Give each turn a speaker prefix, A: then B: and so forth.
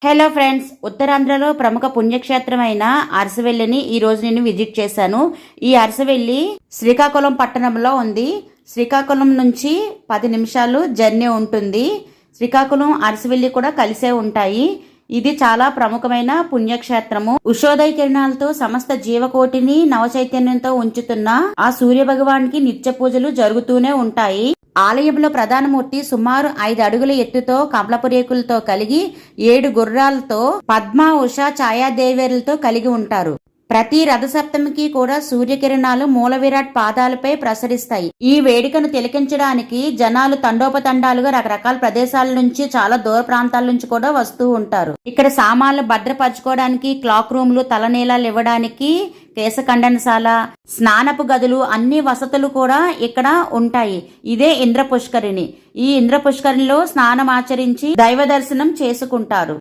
A: Hello friends, ఉత్తరాంధ్రలో ప్రముఖ పుణ్యక్షేత్రమైన అరసవెల్లిని ఈ రోజు నేను విజిట్ చేశాను. ఈ అరసవెల్లి శ్రీకాకుళం పట్టణంలో ఉంది. శ్రీకాకుళం నుంచి 10 నిమిషాలు జర్నీ ఉంటుంది. శ్రీకాకుళం అరసవెల్లి కూడా కలిసే ఉంటాయి. ఇది చాలా ప్రముఖమైన పుణ్యక్షేత్రము. ఉషోదయ కిరణాలతో సమస్త జీవకోటిని నవచైతన్యంతో ఉంచుతున్న ఆ సూర్య భగవానికి నిత్య పూజలు జరుగుతూనే ఉంటాయి. ఆలయంలో ప్రధానమూర్తి సుమారు 5 అడుగుల ఎత్తుతో కమలపు రేకులతో కలిగి 7 గుర్రాలతో పద్మ ఉష ఛాయాదేవేరులతో కలిగి ఉంటారు. ప్రతి రథసప్తమికి కూడా సూర్యకిరణాలు మూల విరాట్ పాదాలపై ప్రసరిస్తాయి. ఈ వేడుకను తిలకించడానికి జనాలు తండోపతండాలుగా రకరకాల ప్రదేశాల నుంచి, చాలా దూర ప్రాంతాల నుంచి కూడా వస్తూ ఉంటారు. ఇక్కడ సామాన్లు భద్రపరచుకోవడానికి క్లాక్ రూమ్లు, తలనీలాలు ఇవ్వడానికి కేశఖండనశాల, స్నానపు గదులు, అన్ని వసతులు కూడా ఇక్కడ ఉంటాయి. ఇదే ఇంద్ర పుష్కరిణి. ఈ ఇంద్ర పుష్కరిణిలో స్నానం ఆచరించి దైవ దర్శనం చేసుకుంటారు.